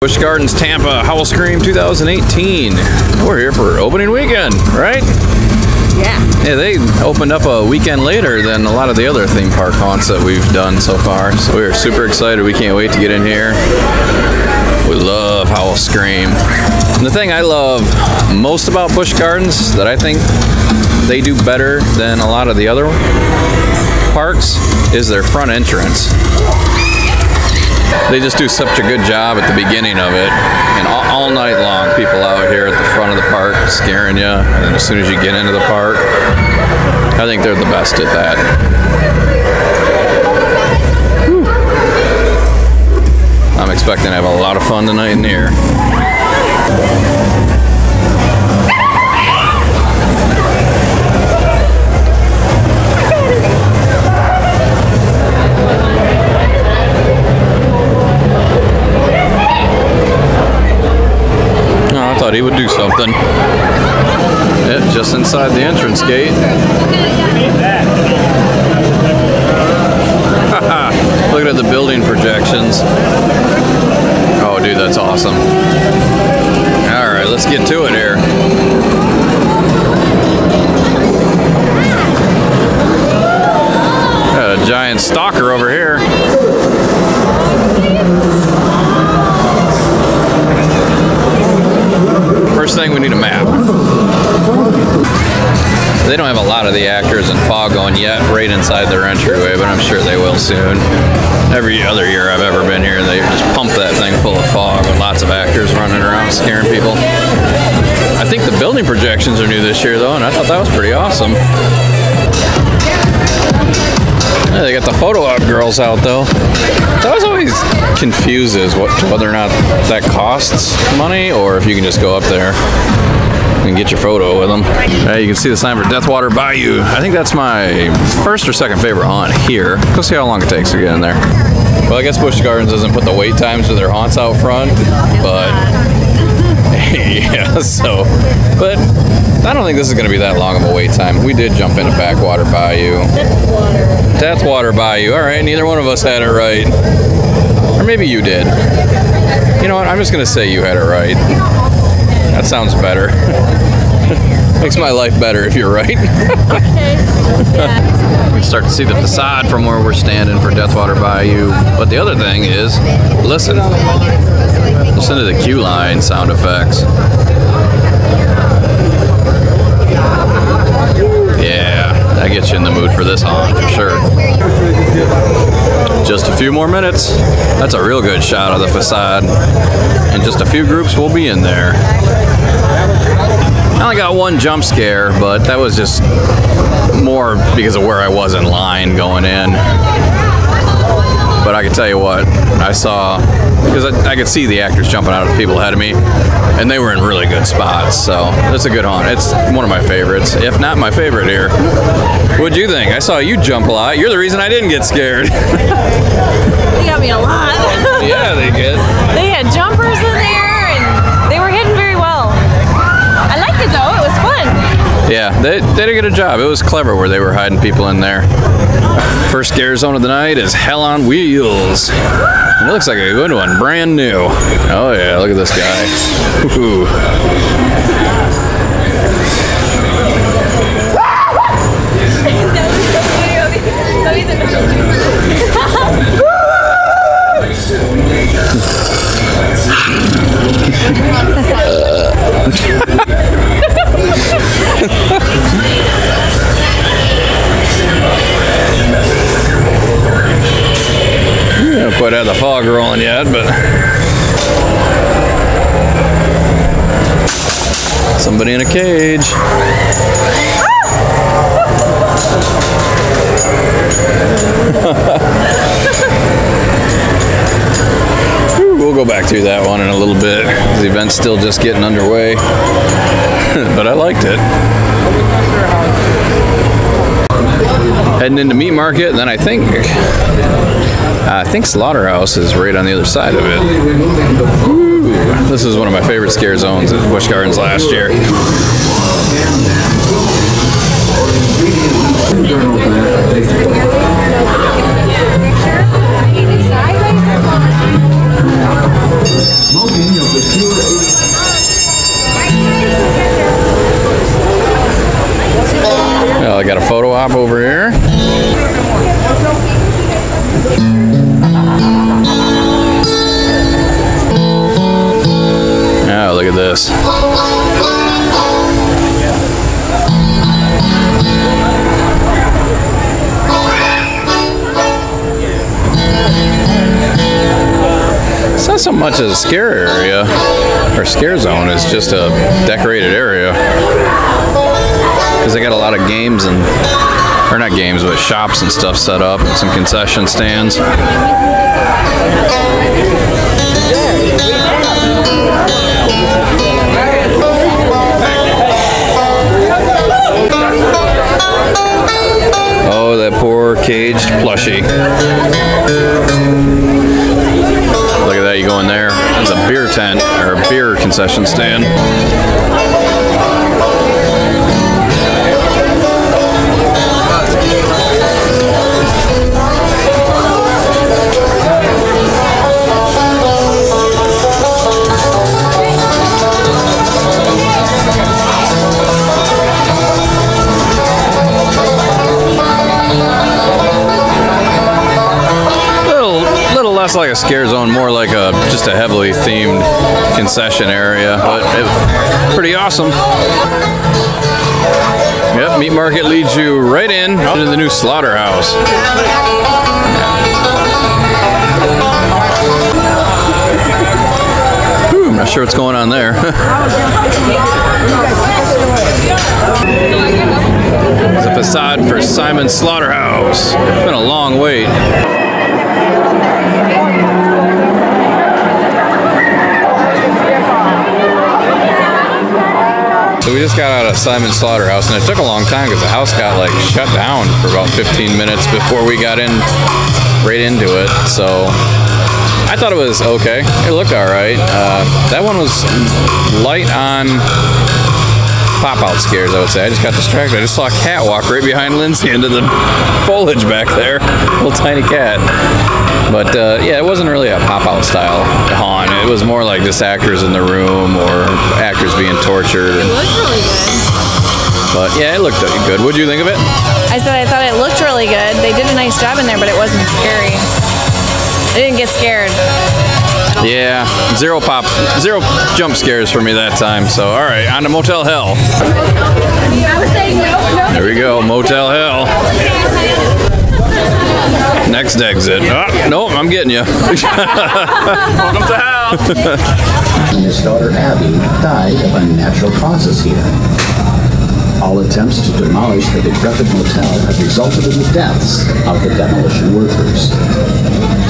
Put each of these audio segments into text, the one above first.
Busch Gardens, Tampa, Howl O Scream 2018. We're here for opening weekend, right? Yeah. Yeah, they opened up a weekend later than a lot of the other theme park haunts that we've done so far. So we are super excited. We can't wait to get in here. We love Howl O Scream. And the thing I love most about Busch Gardens that I think they do better than a lot of the other parks is their front entrance. They just do such a good job at the beginning of it, and all night long people out here at the front of the park scaring you, and then as soon as you get into the park, I think they're the best at that. Whew. I'm expecting to have a lot of fun tonight in here. Thought he would do something. Yeah, just inside the entrance gate. Looking at the building projections. Oh, dude, that's awesome. All right, let's get to it here. Got a giant stalker over here. First thing, we need a map. They don't have a lot of the actors and fog on yet right inside their entryway, but I'm sure they will soon. Every other year I've ever been here, they just pump that thing full of fog with lots of actors running around scaring people. I think the building projections are new this year though, and I thought that was pretty awesome. Yeah, they got the photo op girls out though. So I was always confused as whether or not that costs money or if you can just go up there and get your photo with them. You can see the sign for Deathwater Bayou. I think that's my first or second favorite haunt here. Go see how long it takes to get in there. Well, I guess Busch Gardens doesn't put the wait times of their haunts out front, but yeah, so, but I don't think this is going to be that long of a wait time. We did jump into Backwater Bayou. Deathwater Bayou. All right, neither one of us had it right. Or maybe you did. You know what? I'm just going to say you had it right. That sounds better. Makes my life better if you're right. Okay. Yeah. We can start to see the facade from where we're standing for Deathwater Bayou. But the other thing is, listen. Listen to the queue line sound effects. Yeah, that gets you in the mood for this haunt for sure. Just a few more minutes. That's a real good shot of the facade. And just a few groups will be in there. I only got one jump scare, but that was just more because of where I was in line going in. But I can tell you what, I saw, because I could see the actors jumping out of the people ahead of me, and they were in really good spots, so it's a good haunt. It's one of my favorites, if not my favorite here. What'd you think? I saw you jump a lot. You're the reason I didn't get scared. They got me a lot. Yeah, they did. They had jumpers in there, and they were hidden very well. I liked it though, it was fun. Yeah, they did a good job. It was clever where they were hiding people in there. First scare zone of the night is Hell on Wheels. It looks like a good one, brand new. Oh yeah, look at this guy. Ooh. Don't quite have the fog rolling yet, but somebody in a cage. We'll go back through that one in a little bit. The event's still just getting underway, but I liked it. Heading into Meat Market, and then I think Slaughterhouse is right on the other side of it. Ooh, this is one of my favorite scare zones at Busch Gardens last year. Well, I got a photo op over here. Oh, look at this. It's not so much a scare area or scare zone, it's just a decorated area. Because they got a lot of games and, or not games, but shops and stuff set up, and some concession stands. Oh, that poor caged plushie. Look at that, you go in there. It's a beer tent, or a beer concession stand. Less like a scare zone, more like a just a heavily themed concession area, but pretty awesome. Yep, meat market leads you right into the new slaughterhouse. Whew, I'm not sure what's going on there. It's a facade for Simon's Slaughterhouse. It's been a long wait. So we just got out of Simon's Slaughterhouse, and it took a long time because the house got like shut down for about 15 minutes before we got in right into it. So I thought it was okay. It looked all right. That one was light on pop-out scares, I would say. I just got distracted. I just saw a cat walk right behind Lindsay into the foliage back there. Little tiny cat. But yeah, it wasn't really a pop-out style haunt. It was more like just actors in the room or actors being tortured. It looked really good. But yeah, it looked good. What'd you think of it? I said I thought it looked really good. They did a nice job in there, but it wasn't scary. I didn't get scared. Yeah, zero jump scares for me that time. So all right, on to Motel Hell. There we go, Motel Hell. Next exit. Oh, nope, I'm getting you. Welcome to hell. And his daughter Abby died of unnatural causes here. All attempts to demolish the decrepit motel have resulted in the deaths of the demolition workers.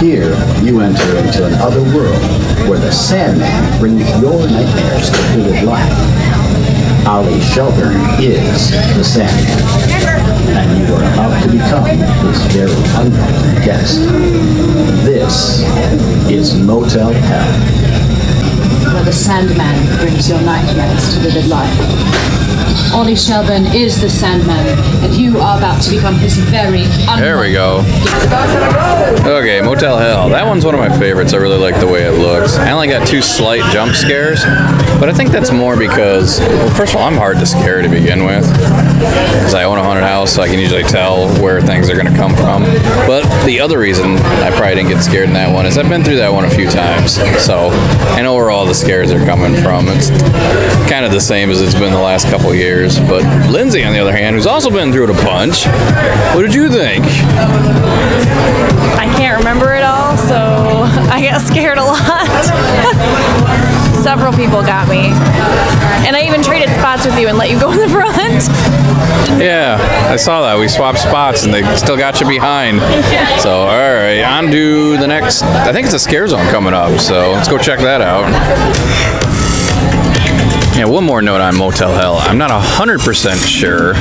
Here, you enter into another world where the Sandman brings your nightmares to vivid life. Ali Shelburne is the Sandman, and you are about to become his very unwelcome guest. This is Motel Hell, where the Sandman brings your nightmares to vivid life. Ollie Shelburne is the Sandman, and you are about to become his very unwelcome. There we go. Okay, Motel Hell. That one's one of my favorites. I really like the way it looks. I only got 2 slight jump scares, but I think that's more because, well, first of all, I'm hard to scare to begin with. Because I own a haunted house, so I can usually tell where things are going to come from. But the other reason I probably didn't get scared in that one is I've been through that one a few times. So I know where all the scares are coming from. It's kind of the same as it's been the last couple of years. But Lindsay, on the other hand, who's also been through it a bunch, what did you think? I can't remember it all, so I got scared a lot. Several people got me. And I even traded spots with you and let you go in the front. Yeah, I saw that. We swapped spots and they still got you behind. So, all right, on to the next. I think it's a scare zone coming up, so let's go check that out. Yeah, one more note on Motel Hell. I'm not 100% sure,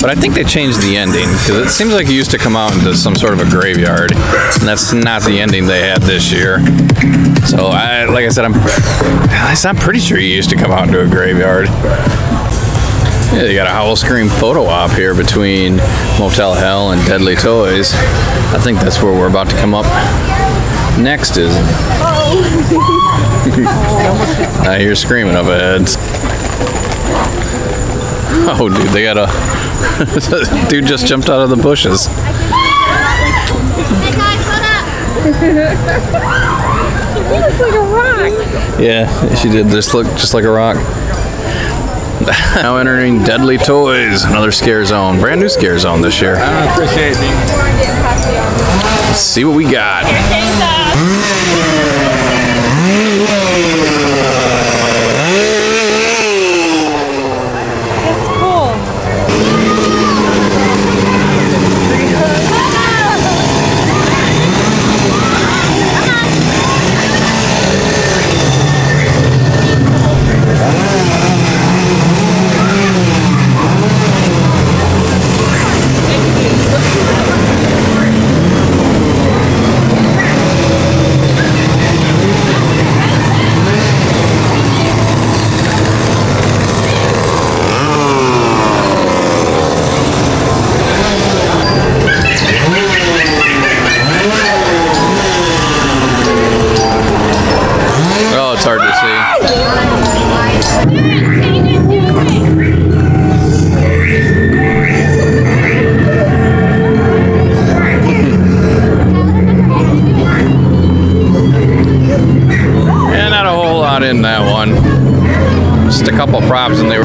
but I think they changed the ending because it seems like it used to come out into some sort of a graveyard, and that's not the ending they had this year. So, like I said, I'm pretty sure you used to come out into a graveyard. Yeah, they got a Howl O Scream photo op here between Motel Hell and Deadly Toys. I think that's where we're about to come up next. Is I hear screaming up ahead. Oh, dude, they got a dude just jumped out of the bushes. It's like a rock. Yeah, she did. This look just like a rock. Now entering Deadly Toys, another scare zone. Brand new scare zone this year. I appreciate it. Let's see what we got. That's cool. Oh, it's hard to see. Yeah, not a whole lot in that one. Just a couple props, and they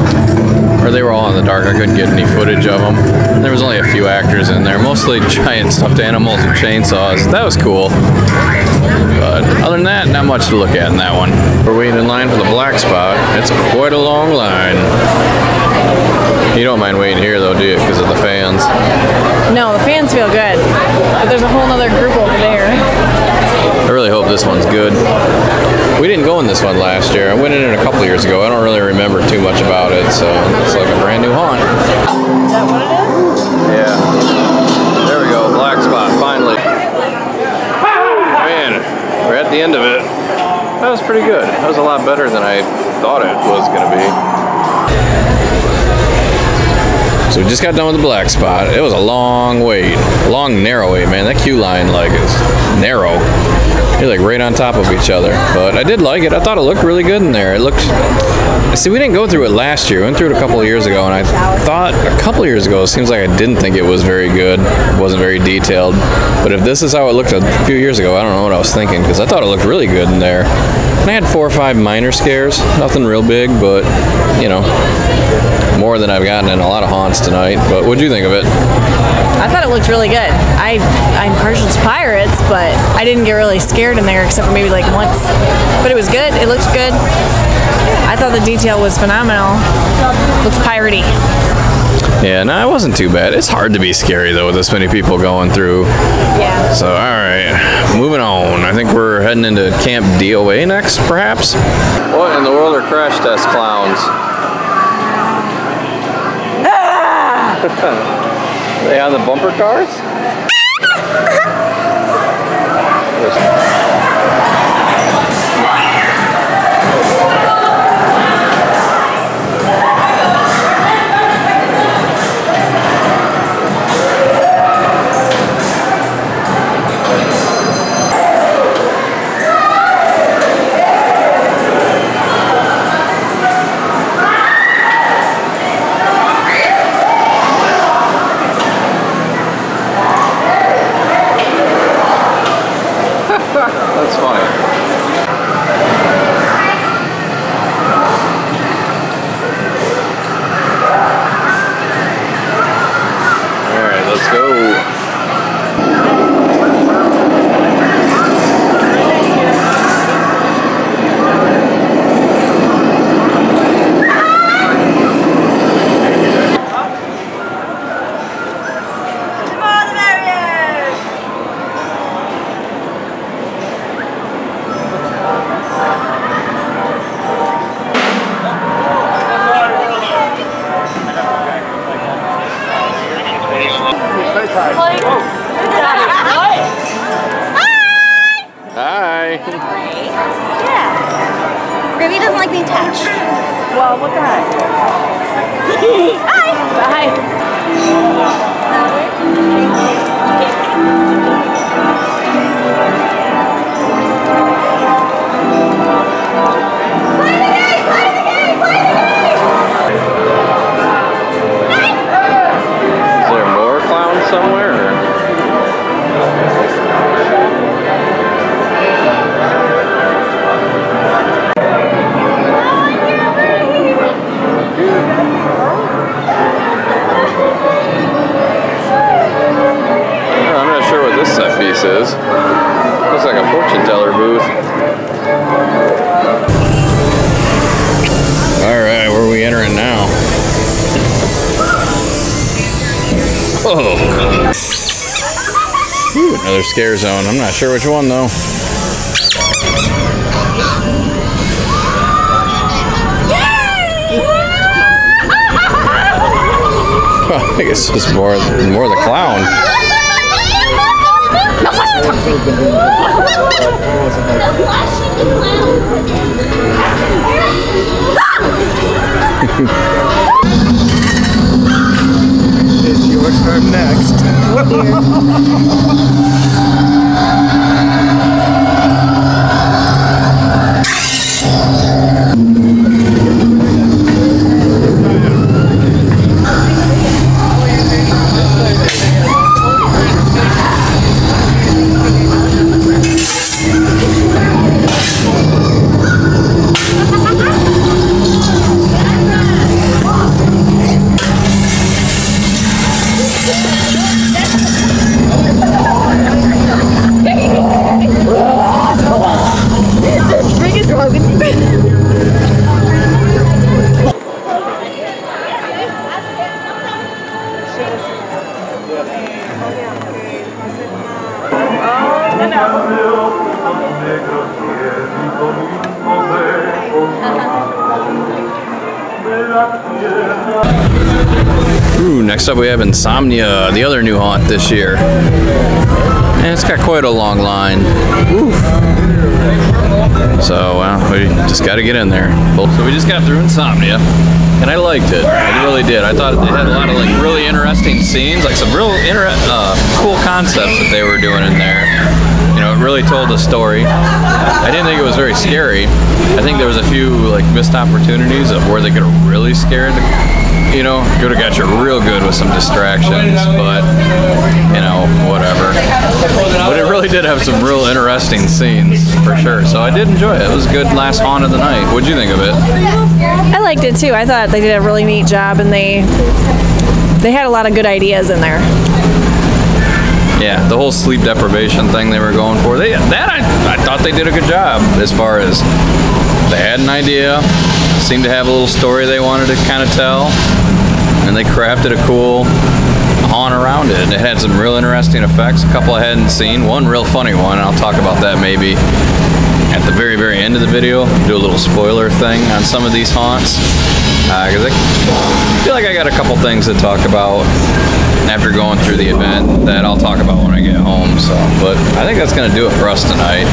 were all in the dark. I couldn't get any footage of them. There was only a few actors in there, mostly giant stuffed animals and chainsaws. That was cool. But other than that, not much to look at in that one. We're waiting in line for the black spot. It's quite a long line. You don't mind waiting here though, do you? Because of the fans. No, the fans feel good. But there's a whole other group over there. I really hope this one's good. We didn't go in this one last year. I went in it a couple years ago. I don't really remember too much about it, so it's like a brand new haunt. Is that what it is? Yeah. There we go. Black spot, finally. Man, we're at the end of it. That was pretty good. That was a lot better than I thought it was going to be. So we just got done with the black spot. It was a long wait. Long, narrow wait, man. That queue line, like, is narrow. You're like right on top of each other. But I did like it. I thought it looked really good in there. It looked... See, we didn't go through it last year. We went through it a couple of years ago, and I thought a couple of years ago, it seems like I didn't think it was very good. It wasn't very detailed. But if this is how it looked a few years ago, I don't know what I was thinking, because I thought it looked really good in there. And I had 4 or 5 minor scares. Nothing real big, but, you know, more than I've gotten in a lot of haunts tonight. But what'd you think of it? I thought it looked really good. I'm partial to pirates, but I didn't get really scared in there except for maybe like once. But it was good. It looked good. I thought the detail was phenomenal. Looks piratey. Yeah, no, it wasn't too bad. It's hard to be scary, though, with this many people going through. Yeah. So, all right, moving on. I think we're heading into Camp DOA next, perhaps? What in the world are crash test clowns? Are they on the bumper cars? That's funny. All right, let's go. Hi. Yeah. Ruby doesn't like being touched. Well, what the heck? Hi. Bye. Whoa. Ooh, another scare zone. I'm not sure which one though. I think it's just more the clown. It's your turn next. Ooh, next up we have Insomnia, the other new haunt this year. And it's got quite a long line. Ooh. So, well, we just got to get in there. So we just got through Insomnia, and I liked it. I really did. I thought it had a lot of like really interesting scenes, like some real cool concepts that they were doing in there. You know, it really told a story. I didn't think it was very scary. I think there was a few like missed opportunities of where they could have really scared the, you know, could have got you real good with some distractions, but, you know, whatever. But it really did have some real interesting scenes, for sure. So I did enjoy it. It was a good last haunt of the night. What'd you think of it? I liked it too. I thought they did a really neat job, and they had a lot of good ideas in there. Yeah, the whole sleep deprivation thing they were going for, I thought they did a good job as far as they had an idea, seemed to have a little story they wanted to kind of tell, and they crafted a cool haunt around it. And it had some real interesting effects, a couple I hadn't seen, one real funny one, and I'll talk about that maybe at the very, very end of the video, do a little spoiler thing on some of these haunts, because I feel like I got a couple things to talk about after going through the event that I'll talk about when I get home. So, but I think that's going to do it for us tonight.